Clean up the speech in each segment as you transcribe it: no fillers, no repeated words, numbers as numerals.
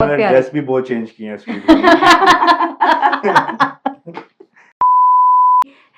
मैंने प्यारे। ड्रेस भी बहुत चेंज की है इस वीडियो में।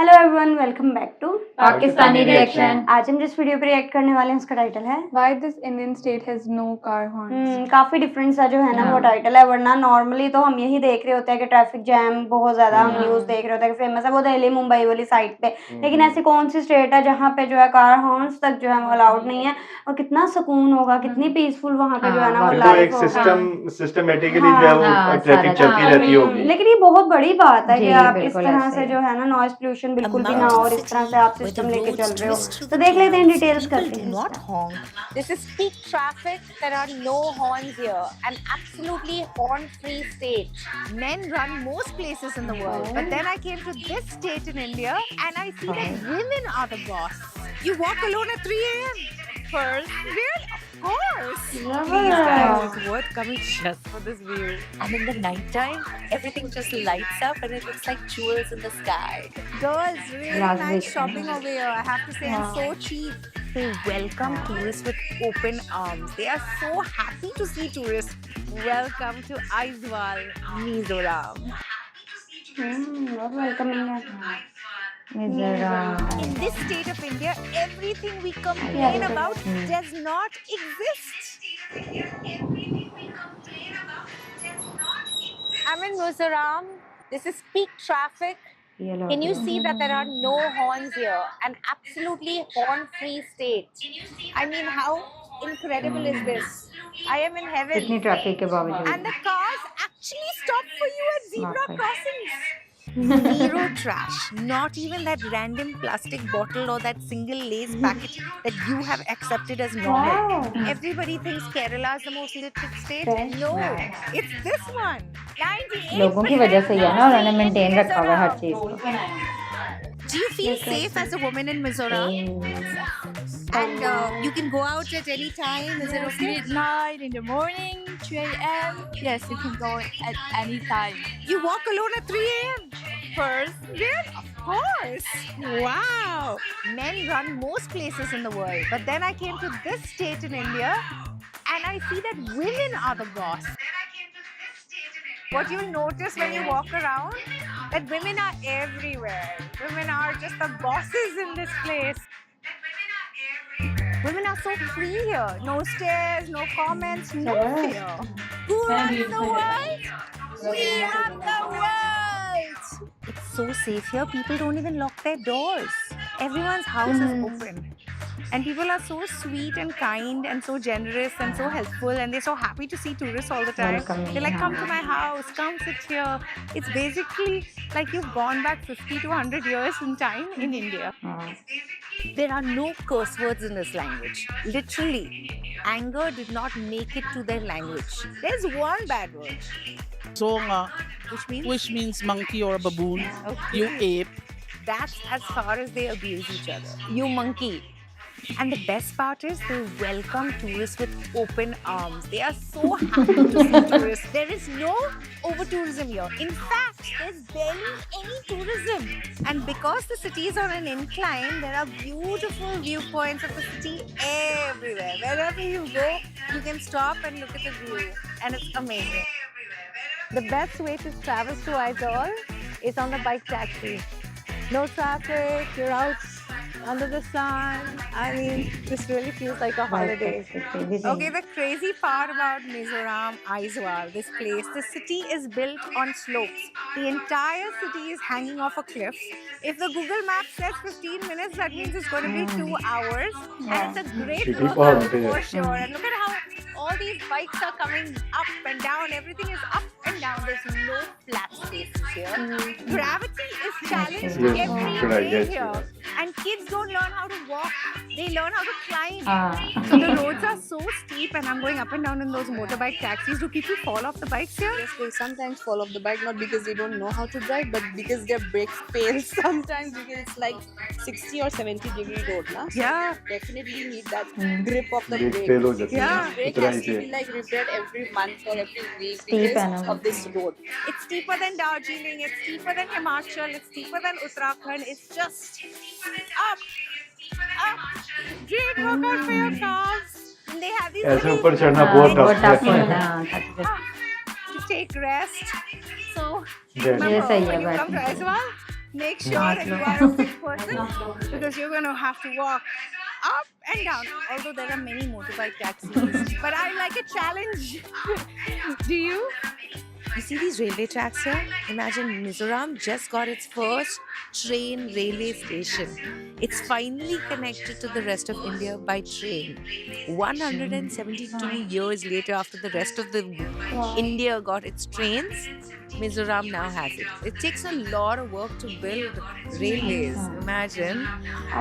Hello everyone, welcome back to Pakistani reaction. आज हम जिस वीडियो पे रिएक्ट करने वाले हैं उसका टाइटल है Why this Indian state has no car horns? काफी डिफरेंट सा जो है ना वो हाँ। टाइटल है। वरना नॉर्मली तो हम यही देख रहे होते हैं कि ट्रैफिक जैम बहुत ज्यादा हम न्यूज देख रहे होते हैं कि फेमस है वो दिल्ली मुंबई वाली साइड पे। लेकिन ऐसी कौन सी स्टेट है जहाँ पे जो है कार हॉर्न्स तक जो है वो अलाउड नहीं है, और कितना सुकून होगा, कितनी पीसफुल वहाँ पे जो है ना वो तो लाइफ एक होगा। सिस्टमेटिकली जो है वो हाँ, ट्रैफिक सारा चलती रहती होगी। लेकिन ये बहुत बड़ी बात है कि जी, आप इस बिल्कुल तरह ऐसे से ही। जो है ना नॉइज पोल्यूशन बिल्कुल भी ना हो और इस तरह से आप सिस्टम लेके चल रहे हो। तो देख लेते हैं, डिटेल्स करते हैं not honk. This is peak traffic. There are no horns here. An absolutely horn-free state. Men run most places in the world, but then I came to this state in India and I see that women are the boss. You walk alone at 3 a.m. First, real, of course. Please, guys, it's worth coming just for this view. And in the nighttime, everything just lights up and it looks like jewels in the sky. Girls, really Last nice week. shopping over here. I have to say, and so cheap. They welcome tourists with open arms. They are so happy to see tourists. Welcome to Aizawl, Mizoram. बहुत welcoming है। Mizoram. In this state of India, everything we complain about does not exist. I'm in Mizoram. This is peak traffic. ये लो। Can you see that there are no horns here? An absolutely horn-free state. I mean, how incredible is this? I am in heaven. इतनी traffic के बावजूद। And the cars actually stop for you at zebra Wow. crossings. Zero trash. Not even that random plastic bottle or that single Lay's packet that you have accepted as normal. Everybody thinks Kerala is the most literate state. No, it's this one. 98% लोगों की वजह से ही है ना, उन्होंने maintain रखा हुआ है हर चीज को। Do you feel safe as a woman in Mizoram? And you can go out at any time. Is it okay? Midnight, in the morning, 2 a.m. Yes, you can go at any time. You walk alone at 3 a.m. First, yeah, of course. Wow. Men run most places in the world, but then I came to this state in India and I see that women are the boss. What you'll notice when you walk around, that women are everywhere. Women are just the bosses in this place. Women are so free here. No stares, no comments, no fear. Who runs the world? We run the world. It's so safe here. People don't even lock their doors. Everyone's house is open. And people are so sweet and kind and so generous and so helpful, and they're so happy to see tourists all the time. Welcoming, They're like, yeah. come to my house, come sit here. It's basically like you've gone back 50 to 100 years in time in India. हाँ। There are no curse words in this language. Literally, anger did not make it to their language. There's one bad word, Zonga, which means means monkey or baboon. Okay. You ape. that's as far as they abuse each other. You monkey. And the best part is they welcome tourists with open arms. They are so happy to see tourists. There is no over-tourism here. In fact, there's barely any tourism. And because the city is on an incline, there are beautiful viewpoints of the city everywhere. Wherever you go, you can stop and look at the view. And it's amazing. The best way to travel to Aizawl is on the bike taxi. No traffic, you're out under the sun. I mean, this really feels like a holiday. Okay, the crazy part about Mizoram, Aizawl, this place, the city is built on slopes. The entire city is hanging off a cliff. If the Google map says 15 minutes, that means it's going to be 2 hours. And it's a great City workout पहाड़ों पे है। for sure. And look at how all these bikes are coming up and down. Everything is up and down. There's no flat spaces here. Gravity is challenged Yes, every should I day guess, here. yes. And kids don't learn how to walk. They learn how to climb. Ah. So the roads are so steep, and I'm going up and down in those motorbike taxis. Do people fall off the bikes here? Yes, they sometimes fall off the bike, not because they don't know how to drive, but because their brakes fail sometimes because it's like 60 or 70-degree road, na? Yeah. Definitely need that grip of the brake brake. फेल हो जाती है Yeah. Brake इतना has he to से be like repaired every month or every week Steep because and all. of this road. It's steeper than Darjeeling. It's steeper than Himachal. It's steeper than Uttarakhand. It's just up, up. Great workout for your calves. And they have these ऐसे little ऊपर चढ़ना हाँ, बहुत बहुत tough tough है। होता है, हाँ, tough है। take rest. So Yes. remember, Yes, I when you am, come to but- Aizawl, make sure that you are a fit person because you're going to have to walk up and down. Although there are many motorbike taxis, but I like a challenge. Do you? You see these railway tracks here? Imagine Mizoram just got its first train railway station. It's finally connected to the rest of India by train. 172 years later, after the rest of the India got its trains, Mizoram now has it. It takes a lot of work to build railways. Imagine,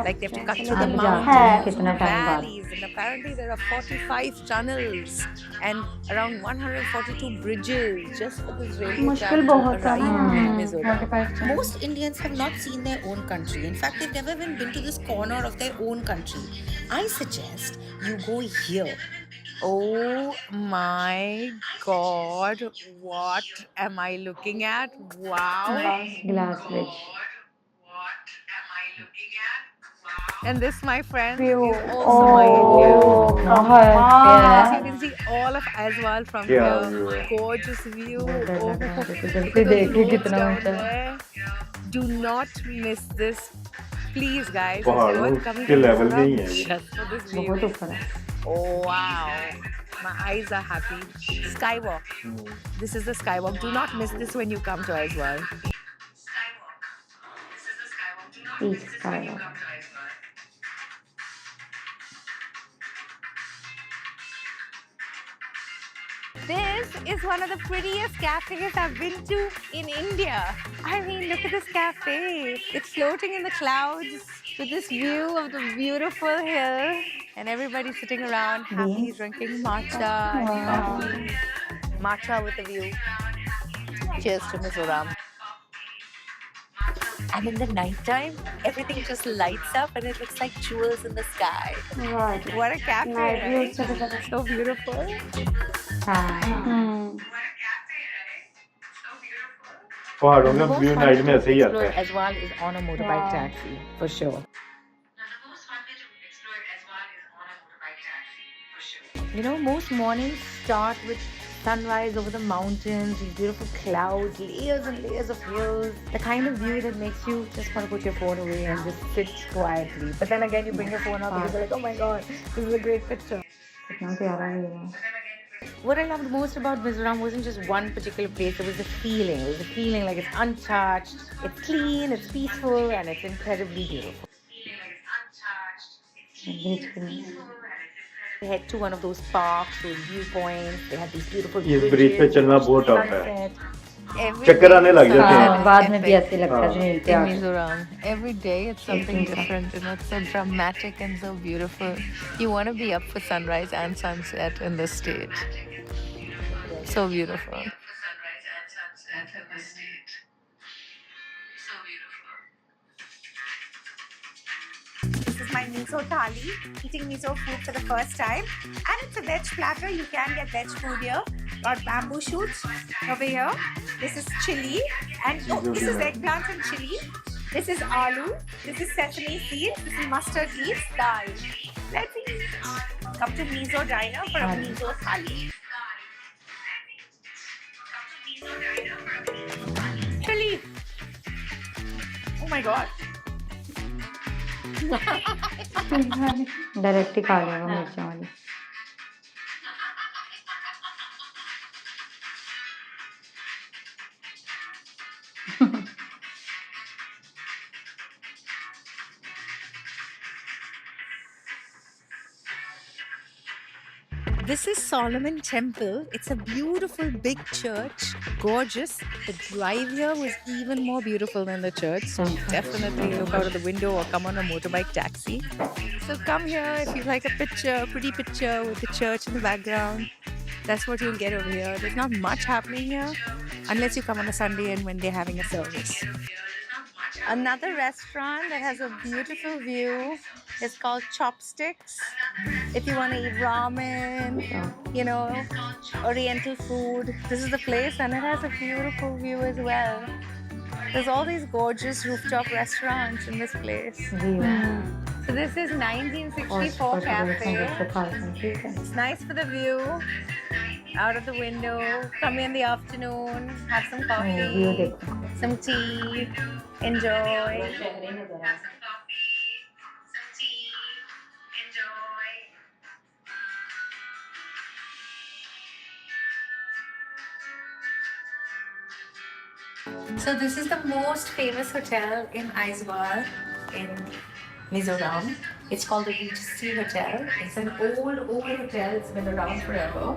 like they have to cut through the अब जाते हैं mountains, कितना the time बाद valleys, and apparently there are 45 tunnels and around 142 bridges just for this railway track मुश्किल to बहुत है arrive ना। in Mizoram. Most Indians have not seen their own country. In fact, they've never even been to this corner of their own country. I suggest you go here. Oh my god, what am I looking at? Wow. glass bridge. And this, my friend, View. is also my India. Oh, बहुत So you can see all of Aizawl from Yeah, here. view है. Gorgeous view. डर Oh, लग रहा है look जैसे at those देखिए roads कितना down ऊंचा है there. Do not miss this. Please, guys. it's पहाड़ों worth coming के to level में ही Mizoram है ये। just for this view. बहुत ऊपर है Oh, wow. My eyes are happy. Skywalk. This is the skywalk. Do not miss this when you come to Aizawl. East Skywalk. This is one of the prettiest cafes I've been to in India. I mean, look at this cafe. It's floating in the clouds with this view of the beautiful hill and everybody sitting around happy drinking matcha and coffee. Matcha with a view. Cheers to Mizoram. And in the nighttime, everything just lights up and it looks like jewels in the sky. Right. What a cafe, Night view right? से भी So beautiful. हाँ पहाड़ों का view night में ऐसे ही आता है Aizawl is on a motorbike taxi, for sure. You know, most mornings start with sunrise over the mountains, these beautiful clouds, layers and layers of hills. The kind of view that makes you just want to put your phone away and just sit quietly. But then again, you bring your phone out because you're like, oh my god, this is a great picture. कितना प्यारा view है What I loved most about Mizoram wasn't just one particular place, it was the feeling. It was the feeling like it's untouched, it's clean, it's peaceful, and it's incredibly beautiful. Bridge के We head to one of those parks, those viewpoints. They have these beautiful इस bridges, bridge पे चलना बहुत tough है sunset. Every चक्कर आने लग जाते हाँ हैं बाद में भी ऐसे लगता है जमीन पे In आके Mizoram, every day it's something Something different and it's so dramatic and so beautiful. You want to be up for sunrise and sunset in this state. So beautiful. This is my miso thali, eating miso food for the first time. And it's a veg platter. You can get veg food here. Got bamboo shoots over here. This is chili. And oh, this is eggplant and chili. This is aloo. This is sesame seeds. This is mustard leaves. Dal. Let's eat. Come to Mizo Diner for a miso thali. Chili. Oh my god. Direct ही खा लेगा मिर्चा वाली This is Solomon Temple. It's a beautiful big church, gorgeous. The drive here was even more beautiful than the church. So definitely look out of the window or come on a motorbike taxi. So come here if you like a picture, pretty picture with the church in the background. That's what you'll get over here. There's not much happening here unless you come on a Sunday and when they're having a service. Another restaurant that has a beautiful view is called Chopsticks. If you want to eat ramen, you know, oriental food, this is the place and it has a beautiful view as well. There's all these gorgeous rooftop restaurants in this place. So this is 1964 cafe. ठीक है It's nice for the view. out of the window, come in the afternoon, have some view coffee, देखो. some tea, enjoy. So this is the most famous hotel in Aizawl in Mizoram. It's called the Regency Hotel. It's an old hotel. It's been around forever.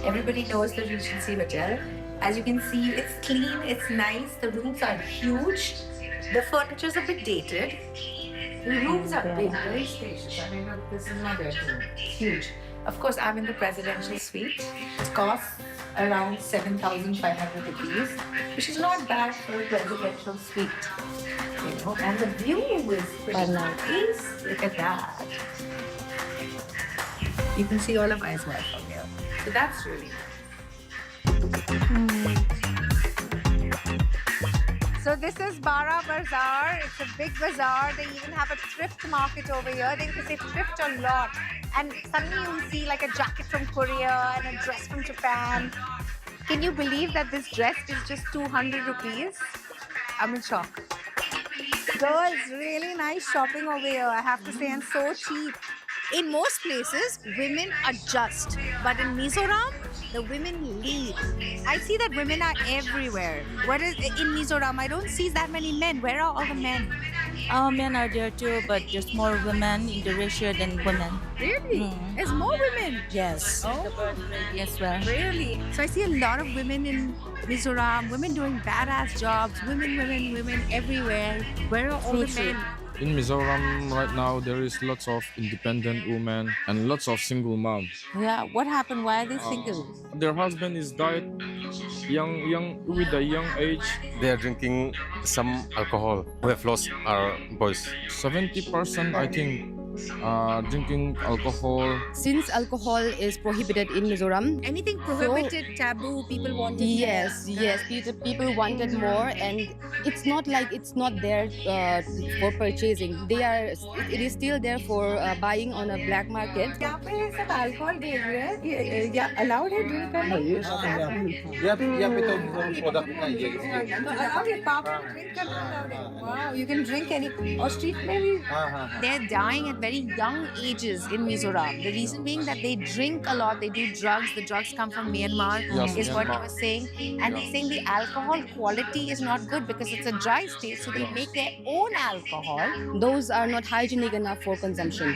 Everybody knows the Regency Hotel. As you can see, it's clean, it's nice. The rooms are huge. The furniture is a bit dated. The rooms are big, very spacious. I mean, look, this is my bedroom. It's huge. Of course, I'm in the presidential suite. It costs around 7,500 rupees, which is not bad for a presidential suite. You know, and the view is pretty nice. Look at that. You can see all of Aizawl from here. So that's really nice. So this is Bara Bazaar. It's a big bazaar. They even have a thrift market over here. They say thrift a lot. And suddenly you'll see like a jacket from Korea and a dress from Japan. Can you believe that this dress is just 200 rupees? I'm in shock. Girls, really nice shopping over here, I have to say, and so cheap. In most places, women adjust, but in Mizoram, the women lead. I see that women are everywhere. What is in Mizoram? I don't see that many men. Where are all the men? Men are there too, but there's more women in the ratio than women. Really? There's more women. Yes. Oh. The birth rate as well. Really? So I see a lot of women in Mizoram, women doing badass jobs, women everywhere. Where are all the men? In Mizoram right now, there is lots of independent women and lots of single moms. Yeah, what happened? Why are they single? Their husband is died young with a young age. They are drinking some alcohol. We have lost our boys. 70%, I think, drinking alcohol. Since alcohol is prohibited in Mizoram, Anything prohibited, taboo, people wanted yes, people wanted more, and it's not like it's not there for purchasing. It is still there for buying on a black market. यहाँ पे सब alcohol दे रहे हैं, या allowed है drink करना? Allowed है, पाप drink करना allowed है. Wow, you can drink any. और street में भी. They're dying at very young ages in Mizoram. The reason being that they drink a lot, they do drugs. The drugs come from Myanmar, is what he was saying. And he's saying the alcohol quality is not good because it's a dry state, so they make their own alcohol. Those are not hygienic enough for consumption.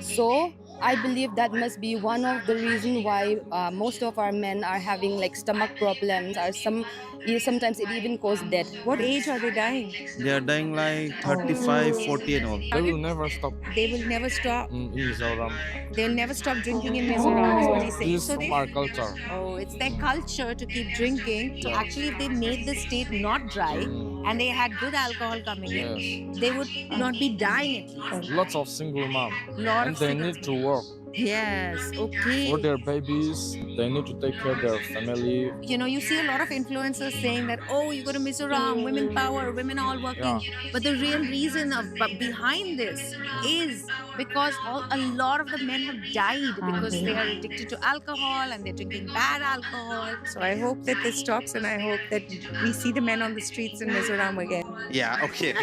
So I believe that must be one of the reasons why most of our men are having like stomach problems, or sometimes it even causes death. What age are they dying? They are dying like 35, 40 and all. They will never stop They will never stop. in Mizoram. They'll never stop drinking in Mizoram, is what he's saying. This is So from they, our culture. oh, it's their culture to keep drinking. So actually, if they made the state not dry and they had good alcohol coming in, they would not be dying at least. Lots of single moms. Lot And of they single- need to work Yes, okay. for their babies. They need to take care of their family. You know, you see a lot of influencers saying that, oh, you go to Mizoram, women power, women all working. But the real reason behind this is because a lot of the men have died because they are addicted to alcohol and they're drinking bad alcohol. So I hope that this stops, and I hope that we see the men on the streets in Mizoram again. Yeah, okay.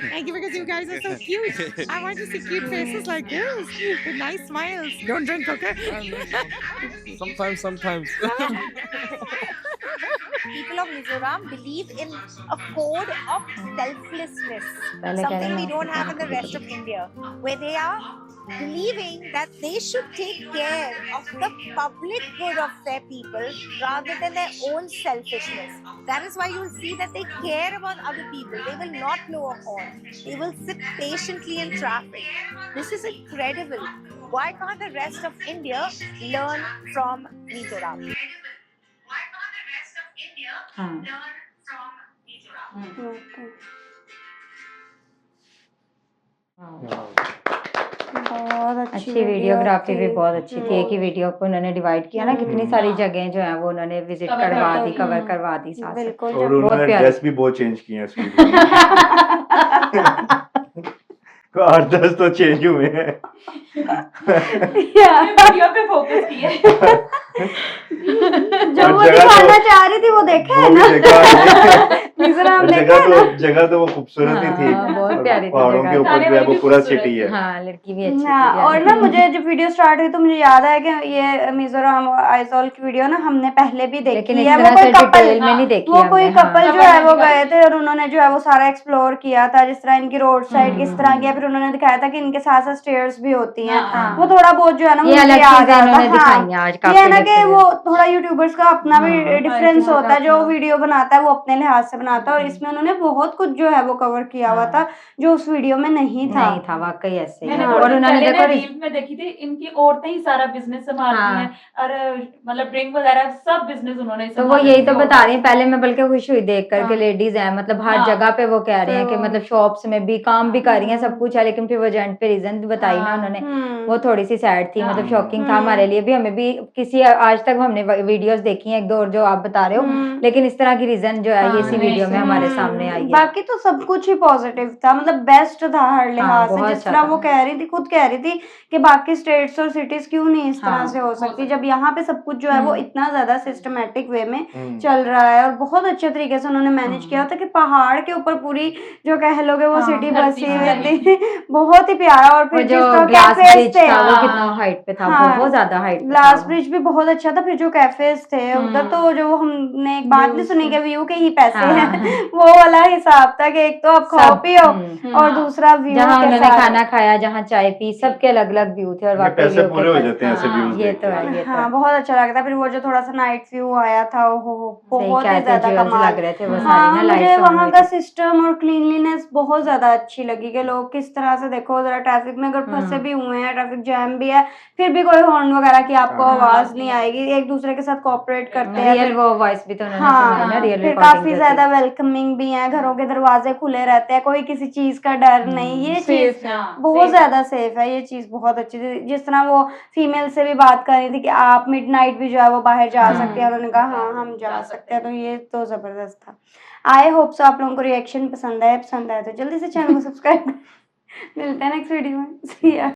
Thank you, because you guys are so cute. I want to see cute faces like this with nice smiles. Don't drink, okay? Sometimes. People of Mizoram believe in a code of selflessness, Pehले something कह we रहे don't have in the rest of India, where they are believing that they should take care of the public good of their people rather than their own selfishness. That is why you'll see that they care about other people. They will not blow a horn. They will sit patiently in traffic. This is incredible. Why can't the rest of India learn from Mizoram? हाँ. बहुत अच्छी videography भी बहुत अच्छी थी. एक ही video को उन्होंने डिवाइड किया ना, कितनी सारी जगह जो है वो उन्होंने विजिट करवा दी, कवर करवा दी साथ साथ. बिल्कुल. और बहुत उन्होंने प्यारा. ड्रेस भी बहुत चेंज किए हैं इस वीडियो में. 8-10 तो चेंज हुए हैं. वीडियो पे फोकस किए. जो और वो जगह दिखाना तो- चाह रही थी वो देखा है वो भी ना देखा है। मिजोरम देखा जगह है ना? जगह तो वो खूबसूरत ही थी। हाँ, बहुत प्यारी थी पहाड़ों जगह। के ऊपर जो है वो पूरा सिटी है। हाँ, लड़की भी अच्छी हाँ, थी और प्यारी। ना मुझे जब वीडियो स्टार्ट हुई तो मुझे याद आया कि ये मिजोरम और आइजोल की वीडियो ना हमने पहले भी देखी लेकिन इस है। वो तरह कोई से कपल डिटेल में नहीं देखी वो कोई हमने, हाँ। कपल जो है वो गए थे और उन्होंने जो है वो सारा एक्सप्लोर किया था, जिस तरह इनकी रोड साइड किस तरह की है। फिर उन्होंने दिखाया था कि इनके साथ साथ स्टेयर्स भी होती हैं। हाँ। वो थोड़ा बहुत जो है ना ये मुझे अलग याद चीजें आता इन्होंने हाँ। दिखाई हैं आज, ये काफी है ना कि different। वो थोड़ा यूट्यूबर्स का अपना भी हाँ, डिफरेंस हाँ, होता है, जो वीडियो बनाता है वो अपने लिहाज से बनाता है, और इसमें उन्होंने बहुत कुछ जो है वो कवर किया हुआ था जो उस वीडियो में नहीं था। नहीं था, वाकई ऐसे ही। मैंने हाँ, थोड़ी और देर उन्होंने पहले देखो ना रील में देखी थी, इनकी औरतें ही सारा बिजनेस संभालती हाँ। हैं और मतलब ड्रिंक वगैरह सब बिजनेस उन्होंने तो वो संभाला यही तो है। बता रही है। पहले मैं बल्कि खुश हुई देख करके, हाँ। लेडीज हैं मतलब हर हाँ। जगह पे वो कह रही हैं कि तो- मतलब शॉप्स में भी काम भी कर रही हैं, सब कुछ है, लेकिन फिर वो जेंट पे रीजन बताई ना हाँ। उन्होंने, वो थोड़ी सी सैड थी, मतलब शॉकिंग था हम्म। हमारे लिए भी। हमें भी किसी आज तक हमने वीडियोस देखी हैं एक दो और जो आप बता रहे हो, लेकिन इस तरह की रीजन जो है ये इसी नहीं, वीडियो में हमारे सामने आई है। बाकी तो सब कुछ ही पॉजिटिव था, मतलब बेस्ट था हर लिहाज से। बहुत जिस अच्छा तरह था। वो कह रही थी, खुद कह रही थी कि बाकी स्टेट्स और सिटीज क्यों नहीं इस तरह हाँ, से हो सकती, जब यहाँ पे सब कुछ जो है वो इतना ज्यादा सिस्टमेटिक वे में हम्म। चल रहा है। और बहुत अच्छे तरीके से उन्होंने मैनेज किया होता कि पहाड़ के ऊपर पूरी जो कह लोगे वो सिटी बसी हुई थी। बहुत ही प्यारा। और और फिर जो जिस तरह ग्लास कैफेज ब्रिज थे, था वो कितना हाइट पे था, हाँ, बहुत ज्यादा हाइट पे था ग्लास वो। ब्रिज भी बहुत अच्छा था। फिर जो कैफेज थे उधर तो जो हमने एक बात नहीं सुनी कि व्यू के ही पैसे हाँ। हैं, वो वाला हिसाब था कि एक तो आप खाओ सब, पियो हम्म। और दूसरा व्यू जहाँ के उन्होंने साथ। खाना खाया, जहाँ चाय पी, सबके अलग अलग व्यू थे और ये वाकई पैसे व्यू पूरे हो जाते हैं ऐसे हाँ, व्यूज ये देख तो के। है, ये तो हाँ, है। बहुत अच्छा लगता। फिर वो जो थोड़ा सा नाइट व्यू आया था, ओहो सही बहुत कहा, ही ऐसे ज्यादा jewels कमाल। लग रहे थे वो सारी हाँ, ना, मुझे लाइट्स ऑन वहाँ हुई का थी। सिस्टम और क्लीनलीनेस बहुत ज्यादा अच्छी लगी कि लोग किस तरह से, देखो जरा ट्रैफिक में अगर फंसे भी हुए हैं, ट्रैफिक जैम भी है, फिर भी कोई हॉर्न वगैरह की आपको आवाज नहीं आएगी, एक दूसरे के साथ कोऑपरेट करते हैं। रियल फिर- वो वॉइस भी तो उन्होंने हाँ, सुनाई ना, रियल फिर रिकॉर्डिंग काफी जो ज्यादा थी। वेलकमिंग भी है, घरों के दरवाजे खुले रहते हैं, कोई किसी चीज का डर नहीं, ये चीज बहुत ज्यादा सेफ है। ये चीज बहुत अच्छी थी। जिस तरह वो फीमेल से भी बात कर रही थी कि आप मिडनाइट भी जो है वो बाहर जा सकते हैं, उन्होंने कहा हाँ हम जा सकते हैं, तो ये तो जबरदस्त था। आई होप सो आप लोगों को रिएक्शन पसंद आए तो जल्दी से चैनल को सब्सक्राइब मिलते हैं नेक्स्ट वीडियो में। See ya.